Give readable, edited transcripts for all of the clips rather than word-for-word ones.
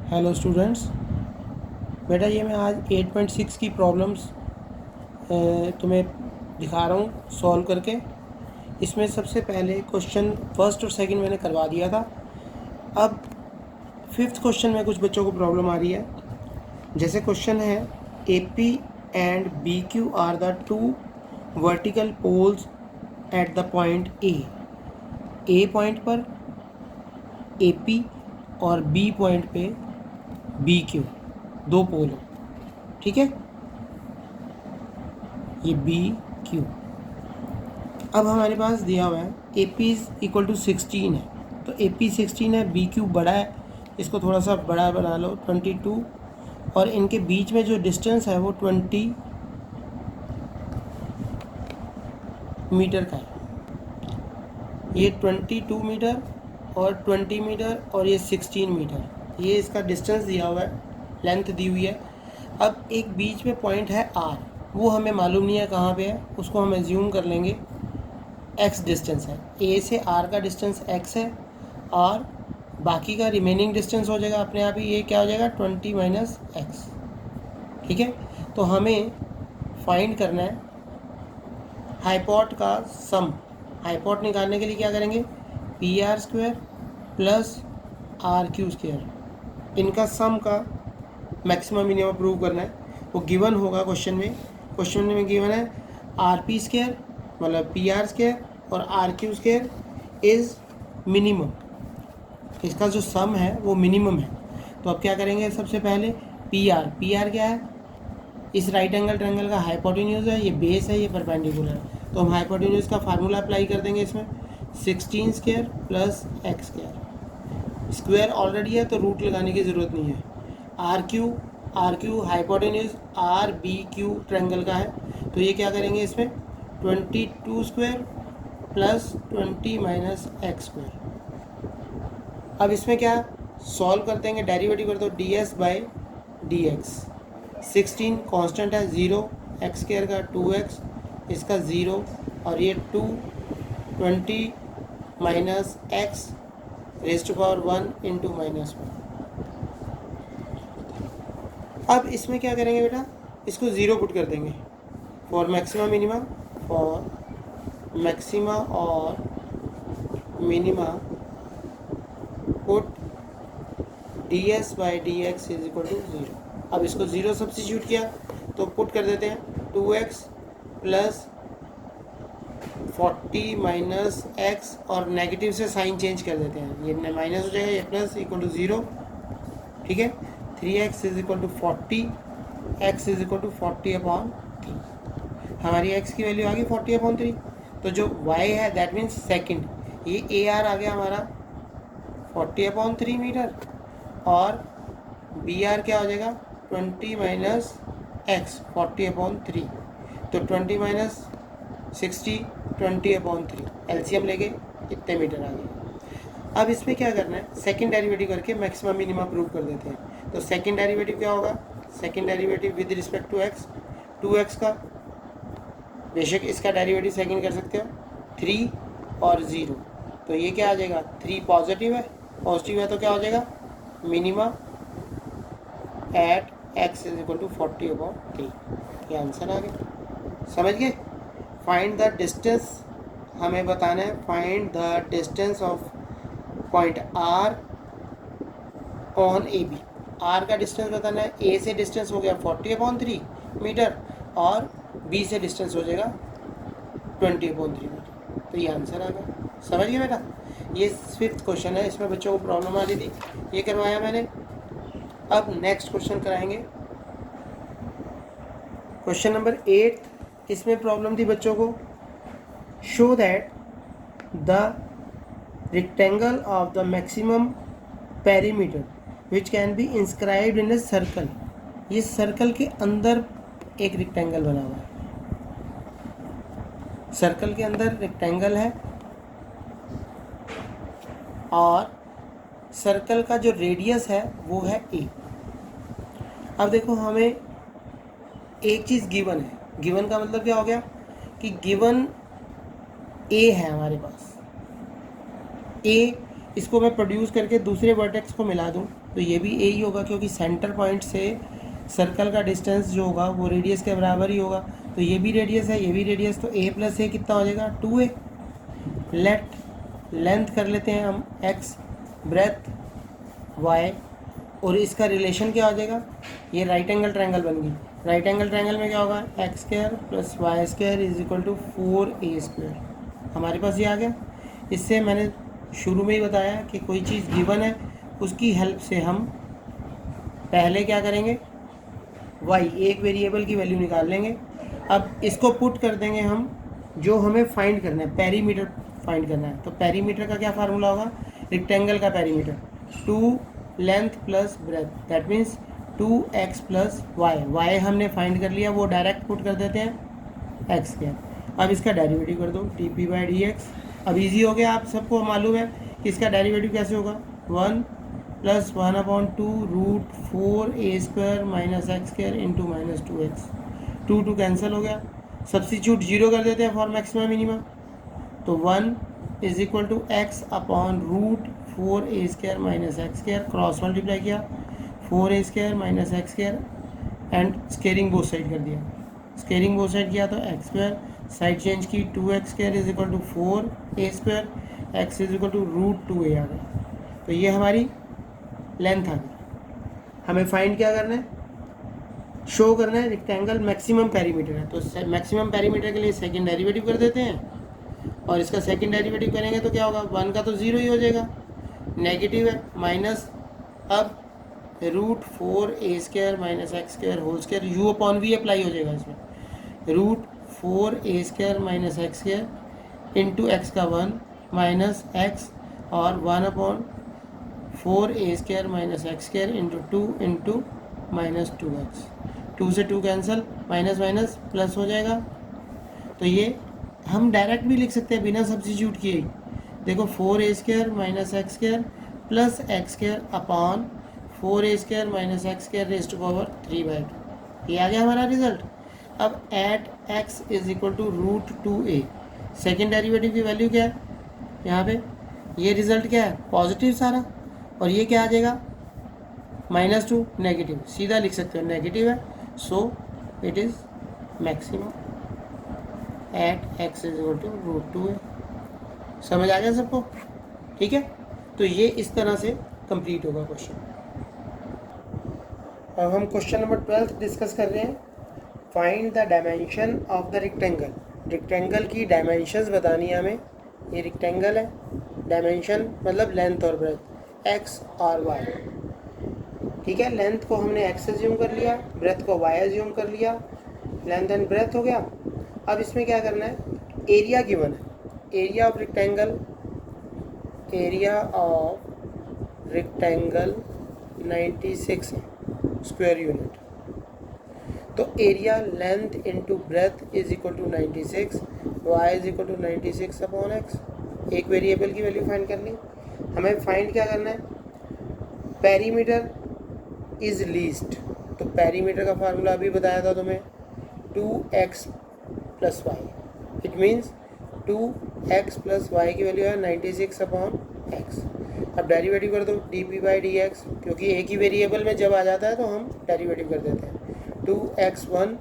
Hello students, बेटा ये मैं आज 8.6 की प्रॉब्लम्स तुम्हें दिखा रहा हूँ सॉल्व करके। इसमें सबसे पहले क्वेश्चन फर्स्ट और सेकंड मैंने करवा दिया था। अब फिफ्थ क्वेश्चन में कुछ बच्चों को प्रॉब्लम आ रही है। जैसे क्वेश्चन है A P and B Q are the two vertical poles at the point A point पर ए पी और बी पॉइंट पे बी क्यू, दो पोल हैं, ठीक है। ये बी क्यू अब हमारे पास दिया हुआ है A P is equal to 16 है, तो ए पी 16 है, बी क्यू बड़ा है, इसको थोड़ा सा बड़ा बना लो 22, और इनके बीच में जो डिस्टेंस है वो 20 मीटर का है। ये 22 मीटर और 20 मीटर और ये 16 मीटर, ये इसका डिस्टेंस दिया हुआ है, लेंथ दी हुई है। अब एक बीच में पॉइंट है आर, वो हमें मालूम नहीं है कहाँ पे है, उसको हम एज्यूम कर लेंगे x डिस्टेंस है। a से r का डिस्टेंस x है और बाकी का रिमेनिंग डिस्टेंस हो जाएगा अपने आप ही, ये क्या हो जाएगा 20 माइनस एक्स, ठीक है। तो हमें फाइंड करना है हाइपोट का सम। हाइपोट निकालने के लिए क्या करेंगे, P R square plus R Q square, इनका सम का मैक्सिमम मिनिमम प्रूव करना है। वो गिवन होगा क्वेश्चन में गिवन है आर पी स्क्वायर मतलब पी आर स्क्वायर और R Q square is minimum, इसका जो सम है वो मिनिमम है। तो अब क्या करेंगे, सबसे पहले पी आर क्या है, इस राइट एंगल ट्रायंगल का हाइपोटेन्यूज है, ये बेस है, ये परपेंडिकुलर है, तो हम हाइपोटेन्यूज का फार्मूला अप्लाई कर देंगे इसमें 16 square plus X square. Square already है तो रूट लगाने की ज़रूरत नहीं है। R Q hypotenuse R B Q triangle का है, तो ये क्या करेंगे इसमें 22 square plus 20 minus X square. अब इसमें क्या सॉल्व कर देंगे, डेरिवेटिव कर दो D S by D X. 16 constant है, 0 एक्स स्क्वायर का 2x, इसका 0 और ये 2 20 minus X raise to power 1 into minus 1। अब इसमें क्या करेंगे बेटा, इसको 0 पुट कर देंगे for maxima minima, for maxima और minima put D S by D X is equal to 0। अब इसको 0 सब्स्टिट्यूट किया तो पुट कर देते हैं 2x प्लस 40 माइनस एक्स और नेगेटिव से साइन चेंज कर देते हैं, ये माइनस हो जाएगा, ये प्लस इक्वल टू 0, ठीक है। 3x is equal to 40, x is equal to 40/3। हमारी x की वैल्यू आ गई 40/3। तो जो y है दैट मीन्स सेकंड, ये ए आर आ गया हमारा 40/3 मीटर और बी आर क्या हो जाएगा 20 माइनस एक्स 40/3। तो 20 माइनस 60 20/3, एलसीएम लेके इतने मीटर आ गए। अब इसमें क्या करना है, सेकंड डेरिवेटिव करके मैक्सिमम मिनिमम प्रूव कर देते हैं। तो सेकंड डेरिवेटिव क्या होगा, second derivative with respect to X, 2x का, बेशक इसका डेरिवेटिव सेकंड कर सकते हो, 3 और 0, तो ये क्या आ जाएगा 3 पॉजिटिव है तो क्या हो जाएगा minima at x is equal to 40/3। ये आंसर आ गया, समझ गए। फाइंड द डिस्टेंस हमें बताना है, find the distance of point R on A B. R का डिस्टेंस बताना है, ए से डिस्टेंस हो गया 40/3 मीटर और बी से डिस्टेंस हो जाएगा 20/3 मीटर, तो ये आंसर आ गया, समझ गए बेटा। ये फिफ्थ क्वेश्चन है, इसमें बच्चों को प्रॉब्लम आ रही थी, ये करवाया मैंने। अब नेक्स्ट क्वेश्चन कराएंगे, क्वेश्चन नंबर 8। इसमें प्रॉब्लम थी बच्चों को, show that the rectangle of the maximum perimeter which can be inscribed in a circle. ये सर्कल के अंदर एक रेक्टेंगल बना हुआ है, सर्कल के अंदर रेक्टेंगल है और सर्कल का जो रेडियस है वो है a। अब देखो हमें एक चीज़ गिवन है, गिवन का मतलब क्या हो गया कि गिवन a है हमारे पास, a इसको मैं प्रोड्यूस करके दूसरे वर्टेक्स को मिला दूँ तो ये भी ए ही होगा, क्योंकि सेंटर पॉइंट से सर्कल का डिस्टेंस जो होगा वो रेडियस के बराबर ही होगा। तो ये भी रेडियस है, ये भी रेडियस, तो ए प्लस ए कितना हो जाएगा 2a। लेंथ कर लेते हैं हम x, ब्रेथ y, और इसका रिलेशन क्या हो जाएगा, ये राइट एंगल ट्रायंगल बन गई। राइट एंगल ट्रायंगल में क्या होगा, X square plus Y square is equal to 4a square. हमारे पास ये आ गया। इससे मैंने शुरू में ही बताया कि कोई चीज़ गिवन है उसकी हेल्प से हम पहले क्या करेंगे, y एक वेरिएबल की वैल्यू निकाल लेंगे। अब इसको पुट कर देंगे हम, जो हमें फाइंड करना है पेरीमीटर फाइंड करना है। तो पेरीमीटर का क्या फार्मूला होगा, रेक्टेंगल का perimeter 2 length plus breadth, that means 2x plus y हमने फाइंड कर लिया, वो डायरेक्ट पुट कर देते हैं x के। अब इसका डेरिवेटिव कर दो dp/dx। अब इजी हो गया, आप सबको मालूम है कि इसका डेरिवेटिव कैसे होगा, 1 plus 1/2 root 4a square minus X square into minus 2x। 2 cancel हो गया, सब्सिट्यूट 0 कर देते हैं फॉर मैक्सिमम मिनिमम। तो 1 is equal to X upon root 4a square minus X square, cross multiply किया 4a square minus X square and squaring both side कर दिया। Squaring both side किया तो एक्स स्क्वायर, साइड चेंज की 2x square is equal to 4a square, X is equal to root 2a आ गया। तो ये हमारी लेंथ आ गई। हमें फाइंड क्या करना है, शो करना है रेक्टेंगल मैक्सिमम पेरीमीटर है। तो मैक्सिमम पेरीमीटर के लिए सेकंड डेरिवेटिव कर देते हैं, और इसका सेकंड डेरिवेटिव करेंगे तो क्या होगा, 1 का तो 0 ही हो जाएगा, नेगेटिव है, माइनस अब root 4a square minus X square whole square, U upon V apply हो जाएगा इसमें, root 4a square minus X square into X का 1 माइनस एक्स, और 1/4a square minus X square into 2 into minus 2x। 2 से 2 cancel, minus minus plus हो जाएगा। तो ये हम डायरेक्ट भी लिख सकते हैं बिना सब्स्टिट्यूट किए ही। देखो 4a square minus X square plus X square upon 4a square minus X square raised to power 3/2। ये आ गया हमारा रिजल्ट। अब at x is equal to root 2a, second derivative की वैल्यू क्या है यहाँ पे, ये रिजल्ट क्या है पॉजिटिव सारा, और ये क्या आ जाएगा -2 नेगेटिव, सीधा लिख सकते हो नेगेटिव है। So it is maximum at x is equal to root 2a। समझ आ गया सबको, ठीक है। तो ये इस तरह से कंप्लीट होगा क्वेश्चन। अब हम क्वेश्चन नंबर 12 डिस्कस कर रहे हैं। Find the dimension of the rectangle. Rectangle की डायमेंशंस बतानी है हमें। ये रेक्टेंगल है, डायमेंशन मतलब लेंथ और ब्रेथ x और y, ठीक है। लेंथ को हमने x एज्यूम कर लिया, ब्रेथ को y एज्यूम कर लिया, लेंथ एंड ब्रेथ हो गया। अब इसमें क्या करना है, एरिया गिवन है, area of rectangle, area of rectangle 96 square unit. तो area length into breadth is equal to 96, Y is equal to 96 upon X. एक वेरिएबल की वैल्यू फाइंड करनी। हमें फाइंड क्या करना है, पेरीमीटर इज लीस्ट। तो पेरीमीटर का फार्मूला अभी बताया था तुम्हें, 2x plus Y, it means 2x plus Y की वैल्यू है 96 अपॉन एक्स। अब डेरिवेटिव कर दो dp/dx, क्योंकि एक ही वेरिएबल में जब आ जाता है तो हम डेरिवेटिव कर देते हैं। 2x1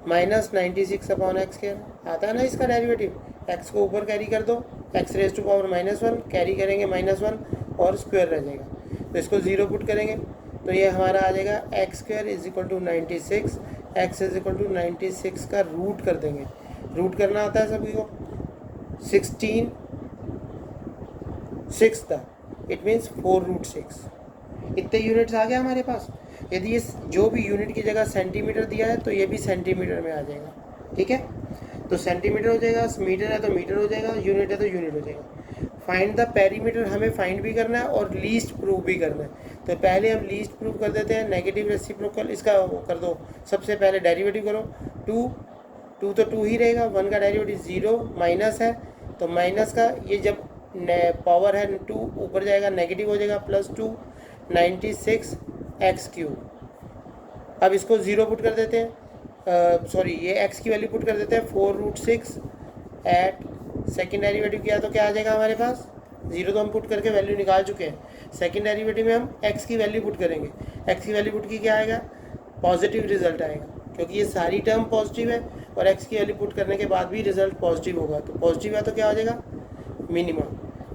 माइनस 96 अपॉन एक्स के आता है ना इसका डेरिवेटिव, x को ऊपर कैरी कर दो, x raise to power -1 carry करेंगे -1 और स्क्वायर रह जाएगा। तो इसको 0 पुट करेंगे तो ये हमारा आ जाएगा X square is equal to 96, X is equal to 96 का रूट कर देंगे। रूट करना आता है सभी को, 16 6 था, इट मीन्स 4√6। इतने यूनिट्स आ गया हमारे पास। यदि ये जो भी यूनिट की जगह सेंटीमीटर दिया है तो ये भी सेंटीमीटर में आ जाएगा, ठीक है। तो सेंटीमीटर हो जाएगा, मीटर है तो मीटर हो जाएगा, यूनिट है तो यूनिट हो जाएगा। फाइंड द पेरीमीटर हमें फाइंड भी करना है और लीस्ट प्रूफ भी करना है। तो पहले हम लीस्ट प्रूफ कर देते हैं, नेगेटिव रेसिप्रोकल, इसका वो कर दो। सबसे पहले डेरिवेटिव करो, 2 तो 2 ही रहेगा, 1 का डेरिवेटिव 0, माइनस है तो माइनस का ये जब पावर है 2 ऊपर जाएगा नेगेटिव हो जाएगा, +2 96 x³। अब इसको 0 पुट कर देते हैं, सॉरी ये x की वैल्यू पुट कर देते हैं 4√6 एट सेकेंड डेरिवेटिव किया तो क्या आ जाएगा हमारे पास जीरो तो हम पुट करके वैल्यू निकाल चुके हैं। सेकंड डेरिवेटिव में हम एक्स की वैल्यू पुट करेंगे, एक्स की वैल्यू पुट की क्या आएगा, पॉजिटिव रिजल्ट आएगा, क्योंकि ये सारी टर्म पॉजिटिव है और एक्स की वैल्यू पुट करने के बाद भी रिजल्ट पॉजिटिव होगा। तो पॉजिटिव है तो क्या हो जाएगा, minima,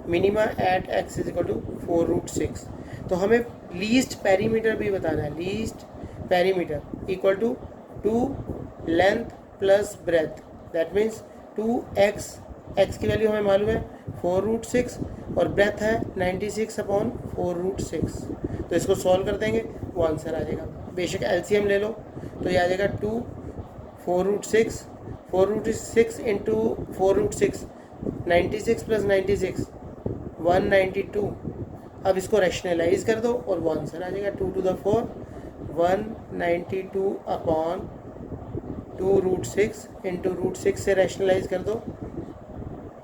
minima at X is equal to 4√6। तो हमें लीस्ट पेरीमीटर भी बताना है, least perimeter equal to 2 length plus breadth, that means 2x, x की वैल्यू हमें मालूम है 4√6 और ब्रेथ है 96/4√6। तो इसको सॉल्व कर देंगे, वो आंसर आ जाएगा। बेशक एलसीएम ले लो तो ये आ जाएगा 2 4√6, 4√6 इंटू 4√6, 96 प्लस 96 192। अब इसको रैशनलाइज कर दो और वो आंसर आ जाएगा 2 to the 4 192/2√6 इंटू √6 से रैशनलाइज कर दो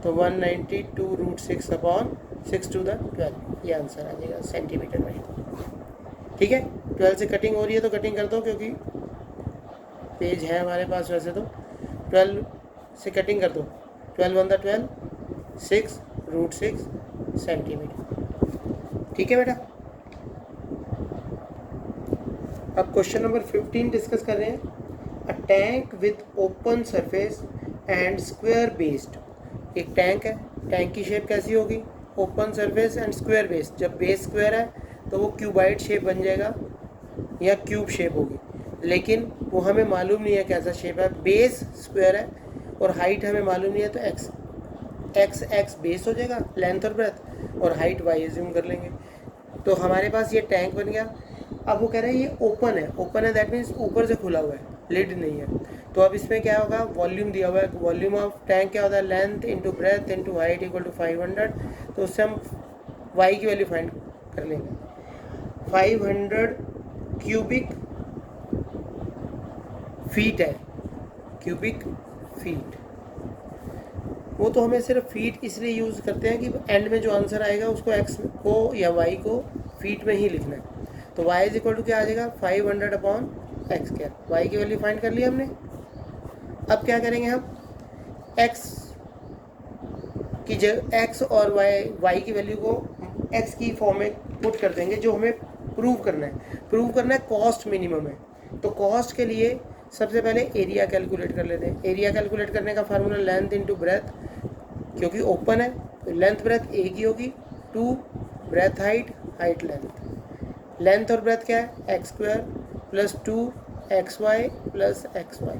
तो 192√6/6 to the 12, ये आंसर आ जाएगा सेंटीमीटर में। ठीक है, 12 से कटिंग हो रही है तो कटिंग कर दो, क्योंकि पेज है हमारे पास वैसे तो। 12 से कटिंग कर दो, 12 1 12, 6√6 सेंटीमीटर। ठीक है बेटा, अब क्वेश्चन नंबर 15 डिस्कस कर रहे हैं। A tank with open surface and square based, एक टैंक है, टैंक की शेप कैसी होगी, open surface and square based. जब बेस स्क्वायर है तो वो क्यूबाइड शेप बन जाएगा या क्यूब शेप होगी, लेकिन वो हमें मालूम नहीं है कैसा शेप है। बेस स्क्वायर है और हाइट हमें मालूम नहीं है, तो एक्स बेस हो जाएगा, लेंथ और ब्रेथ, और हाइट वाई एज्यूम कर लेंगे। तो हमारे पास ये टैंक बन गया। अब वो कह रहे हैं ये ओपन है, ओपन है दैट मीन्स ऊपर से खुला हुआ है, लिड नहीं है। तो अब इसमें क्या होगा, वॉल्यूम दिया हुआ है, वॉल्यूम ऑफ टैंक क्या होता है, length into breadth into height equal to 500। तो उससे हम वाई की वैल्यू फाइंड कर लेंगे। 500 क्यूबिक फीट है, क्यूबिक फीट। वो तो हमें सिर्फ फीट इसलिए यूज़ करते हैं कि एंड में जो आंसर आएगा उसको एक्स को या वाई को फीट में ही लिखना है। तो y इज इक्वल टू क्या आ जाएगा, 500/x²। वाई की वैल्यू फाइंड कर ली हमने। अब क्या करेंगे हम, x की जगह x और y की वैल्यू को x की फॉर्म में पुट कर देंगे, जो हमें प्रूव करना है। प्रूव करना है कॉस्ट मिनिमम है, तो कॉस्ट के लिए सबसे पहले एरिया कैलकुलेट कर लेते हैं। एरिया कैलकुलेट करने का फार्मूला लेंथ इंटू ब्रेथ, क्योंकि ओपन है तो लेंथ ब्रेथ एक ही होगी, 2 breadth height, height length. Length और ब्रेथ क्या है, x² plus 2xy plus xy,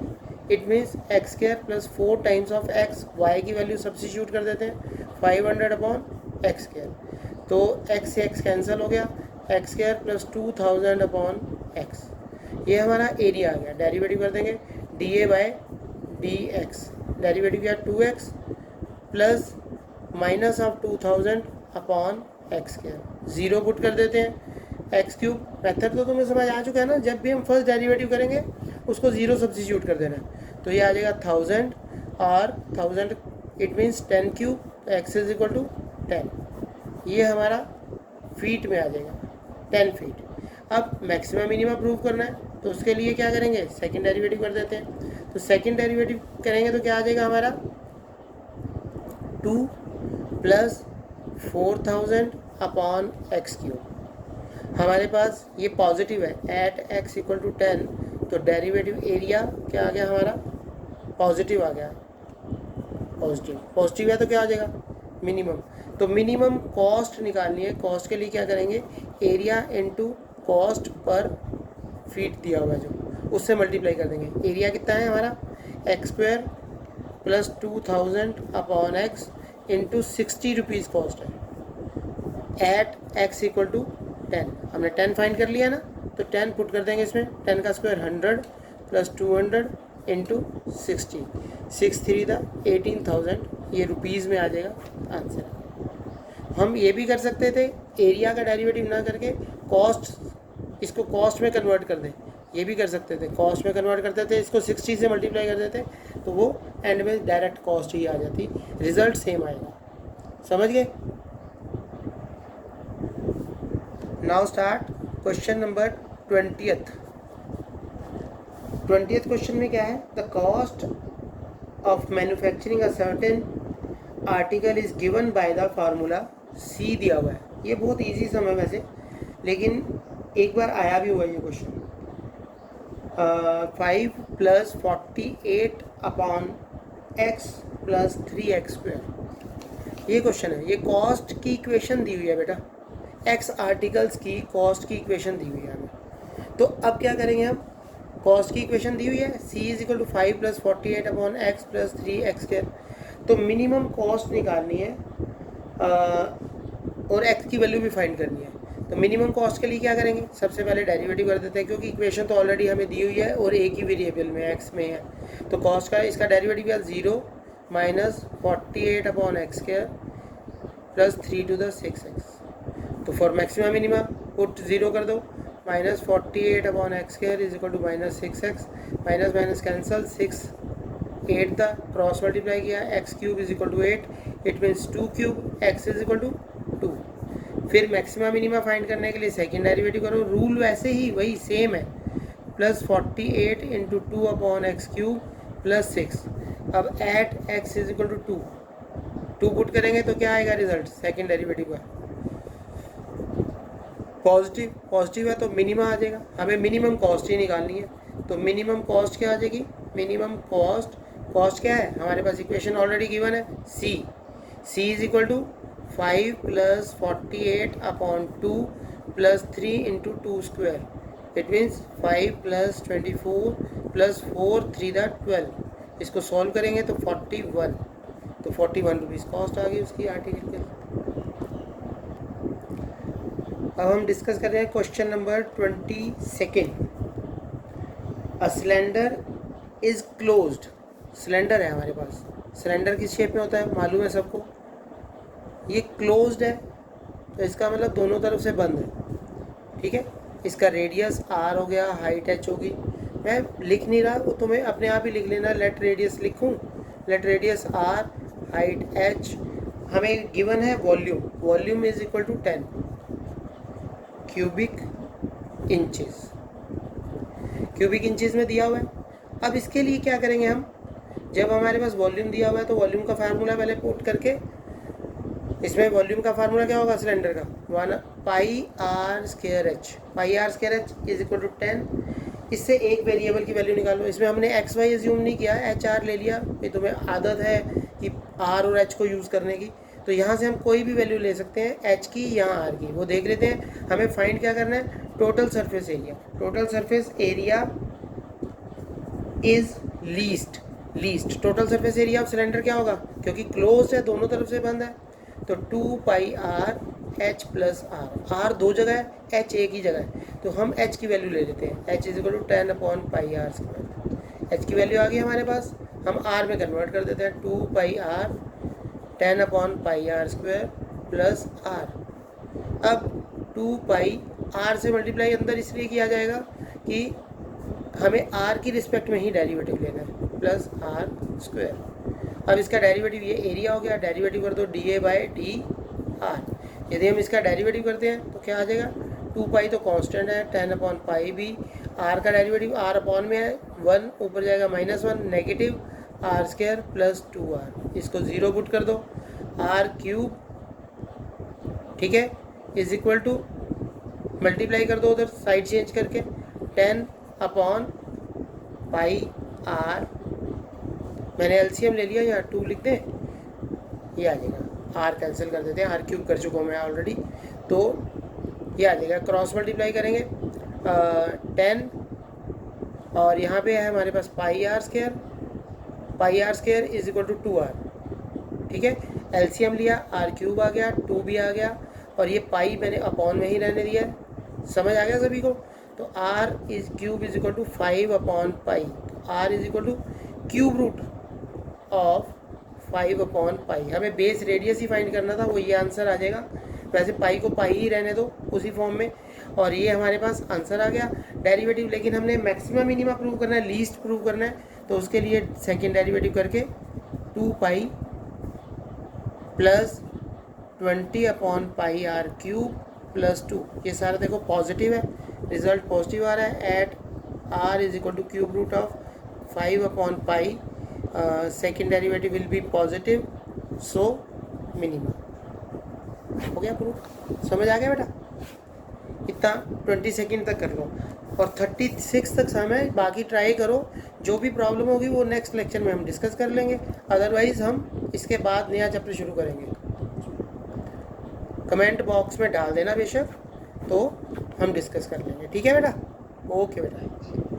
it means x² plus 4 times of x। y की वैल्यू सब्स्टिट्यूट कर देते हैं 500/x²। तो x से x कैंसिल हो गया, x² प्लस 2000/x। ये हमारा एरिया आ गया। डेरिवेटिव कर देंगे dA/dx, डेरिवेटिव क्या 2x plus minus of 2000/x², zero put कर देते हैं। x³ मेथड तो तुम्हें समझ आ चुका है ना, जब भी हम फर्स्ट डेरिवेटिव करेंगे उसको जीरो सब्स्टिट्यूट कर देना है। तो ये आ जाएगा 1000 और 1000 इट मीन्स 10 क्यूब, तो x इज इक्वल टू 10। ये हमारा फीट में आ जाएगा 10 फीट। अब मैक्सिमम मिनिमम प्रूव करना है, तो उसके लिए क्या करेंगे, सेकंड डेरिवेटिव कर देते हैं। तो सेकंड डेरिवेटिव करेंगे तो क्या आ जाएगा हमारा 2 प्लस 4000/x³। हमारे पास ये पॉजिटिव है, एट x इक्वल टू 10, तो डेरिवेटिव एरिया क्या आ गया हमारा, पॉजिटिव आ गया। पॉजिटिव है तो क्या आ जाएगा, मिनिमम। तो मिनिमम कॉस्ट निकालनी है, कॉस्ट के लिए क्या करेंगे, area into cost per feet दिया हुआ है जो, उससे मल्टीप्लाई कर देंगे। एरिया कितना है हमारा, x² plus 2000/x into 60 rupees cost है, एट x इक्वल टू 10। हमने 10 फाइंड कर लिया ना, तो 10 पुट कर देंगे इसमें, 10 का स्क्वायर 100 प्लस 200 इंटू 60, 6 3 दा 18,000, ये रुपीज़ में आ जाएगा आंसर। हम ये भी कर सकते थे, एरिया का डेरिवेटिव ना करके कॉस्ट, इसको कॉस्ट में कन्वर्ट कर दें, ये भी कर सकते थे। कॉस्ट में कन्वर्ट करते थे, इसको 60 से मल्टीप्लाई कर देते, तो वो एंड में डायरेक्ट कॉस्ट ही आ जाती, रिजल्ट सेम आएगा। समझ गए। Now start question number 20th question में क्या है, the cost of manufacturing a certain article is given by the formula C दिया हुआ है। ये बहुत इजी सम है वैसे, लेकिन एक बार आया भी हुआ ये क्वेश्चन। 5 + 48 अपॉन x + 3x², ये क्वेश्चन है। ये कॉस्ट की इक्वेशन दी हुई है बेटा, एक्स आर्टिकल्स की कॉस्ट की इक्वेशन दी हुई है हमें। तो अब क्या करेंगे हम, कॉस्ट की इक्वेशन दी हुई है, c = 5 + 48 अपॉन x + 3x²। तो मिनिमम कॉस्ट निकालनी है और x की वैल्यू भी फाइंड करनी है। तो मिनिमम कॉस्ट के लिए क्या करेंगे, सबसे पहले डेरिवेटिव कर देते हैं, क्योंकि इक्वेशन तो ऑलरेडी हमें दी हुई है और एक ही वेरिएबल में x में है। तो कॉस्ट का इसका डेरिवेटिव है 0 - 48 upon x² + 3 to the 6x। तो फॉर मैक्सिमम मिनिमा पुट 0 कर दो, -48 upon x² = -6x, minus minus cancel, 6 8 था, क्रॉस मल्टीप्लाई किया, x³ = 8, इट मीन्स 2³ x = 2। फिर मैक्सिमा मिनिमा फाइंड करने के लिए सेकेंड डेरिवेटिव करो, रूल वैसे ही वही सेम है, +48 × 2 अपॉन x³ + 6। अब एट x = 2 पुट करेंगे तो क्या आएगा रिजल्ट सेकेंड डेरिवेटिव का, पॉजिटिव है तो मिनिमा आ जाएगा। हमें मिनिमम कॉस्ट ही निकालनी है। तो मिनिमम कॉस्ट क्या आ जाएगी, मिनिमम कॉस्ट क्या है हमारे पास, इक्वेशन ऑलरेडी गिवन है, c = 5 + 48 अपॉन 2 + 3 × 2²। इट मीन्स 5 + 24 + 4 3 दा 12। इसको सॉल्व करेंगे तो 41, तो 41 रुपीज़ कॉस्ट आ गई उसकी आर्टिकल की। अब हम डिस्कस कर रहे हैं question number 22। A cylinder is closed. Cylinder है हमारे पास, सिलेंडर किस शेप में होता है मालूम है सबको, ये क्लोज्ड है तो इसका मतलब दोनों तरफ से बंद है, ठीक है। इसका रेडियस r हो गया, हाइट h होगी। मैं लिख नहीं रहा, वो तुम्हें अपने आप ही लिख लेना, लेट रेडियस लिखूं, let radius r, height h। हमें गिवन है volume is equal to 10 cubic inches में दिया हुआ है। अब इसके लिए क्या करेंगे हम, जब हमारे पास वॉल्यूम दिया हुआ है तो वॉल्यूम का फार्मूला पहले पुट करके, इसमें वॉल्यूम का फार्मूला क्या होगा सिलेंडर का, 1πr²h, πr² = 10। इससे एक वेरिएबल की वैल्यू निकालो। इसमें हमने एक्स वाई एज्यूम नहीं किया, एच आर ले लिया, ये तुम्हें आदत है कि आर और एच को यूज़ करने की। तो यहाँ से हम कोई भी वैल्यू ले सकते हैं, एच की या आर की, वो देख लेते हैं। हमें फाइंड क्या करना है, total surface area. Total surface area is least. Total surface area of cylinder क्या होगा, क्योंकि क्लोज है, दोनों तरफ से बंद है, तो 2πr h + r। r दो जगह है, h एक ही जगह है, तो हम h की वैल्यू ले लेते हैं, h = 10/πr²। h की वैल्यू आ गई हमारे पास, हम r में कन्वर्ट कर देते हैं, 2πr 10/πr² + r। अब 2πr से मल्टीप्लाई अंदर इसलिए किया जाएगा कि हमें r की रिस्पेक्ट में ही डेरिवेटिव लेना है, +r²। अब इसका डेरिवेटिव ये एरिया हो गया, डेरिवेटिव कर दो dA/dr। यदि हम इसका डेरिवेटिव करते हैं तो क्या आ जाएगा, 2π तो कांस्टेंट है, 10/π भी, r का डेरिवेटिव r अपॉन में है, 1 ऊपर जाएगा -1, नेगेटिव r² + 2r। इसको 0 पुट कर दो, r³ ठीक है इज इक्वल टू, मल्टीप्लाई कर दो उधर साइड चेंज करके, 10/πr। मैंने एलसीएम ले लिया, यहाँ 2 लिख दें, ये आ जाएगा, r कैंसिल कर देते हैं, r³ कर चुका हूँ मैं ऑलरेडी, तो ये आ जाएगा। क्रॉस मल्टीप्लाई करेंगे 10 और यहाँ पे है हमारे पास πr² = 2r, ठीक है। एलसीएम लिया, r³ आ गया, 2 भी आ गया, और ये पाई मैंने अपॉन में ही रहने दिया है। समझ आ गया सभी को। तो r³ = 5/π, r =³ ऑफ 5/π। हमें बेस रेडियस ही फाइंड करना था, वो ये आंसर आ जाएगा। वैसे पाई को पाई ही रहने दो उसी फॉर्म में, और ये हमारे पास आंसर आ गया डेरिवेटिव। लेकिन हमने मैक्सिमम मिनिमा प्रूव करना है, लीस्ट प्रूव करना है, तो उसके लिए सेकेंड डेरिवेटिव करके 2π + 20/πr³ + 2। ये सारा देखो पॉजिटिव है, रिजल्ट पॉजिटिव आ रहा है। At r =³ of 5/π, second derivative will be positive, so minimum। हो गया प्रूफ, समझ आ गया बेटा। इतना 20 सेकंड तक कर लो और 36 तक समय बाकी ट्राई करो। जो भी प्रॉब्लम होगी वो नेक्स्ट लेक्चर में हम डिस्कस कर लेंगे, अदरवाइज़ हम इसके बाद नया चैप्टर शुरू करेंगे। कमेंट बॉक्स में डाल देना बेशक, तो हम डिस्कस कर लेंगे। ठीक है बेटा, ओके बेटा।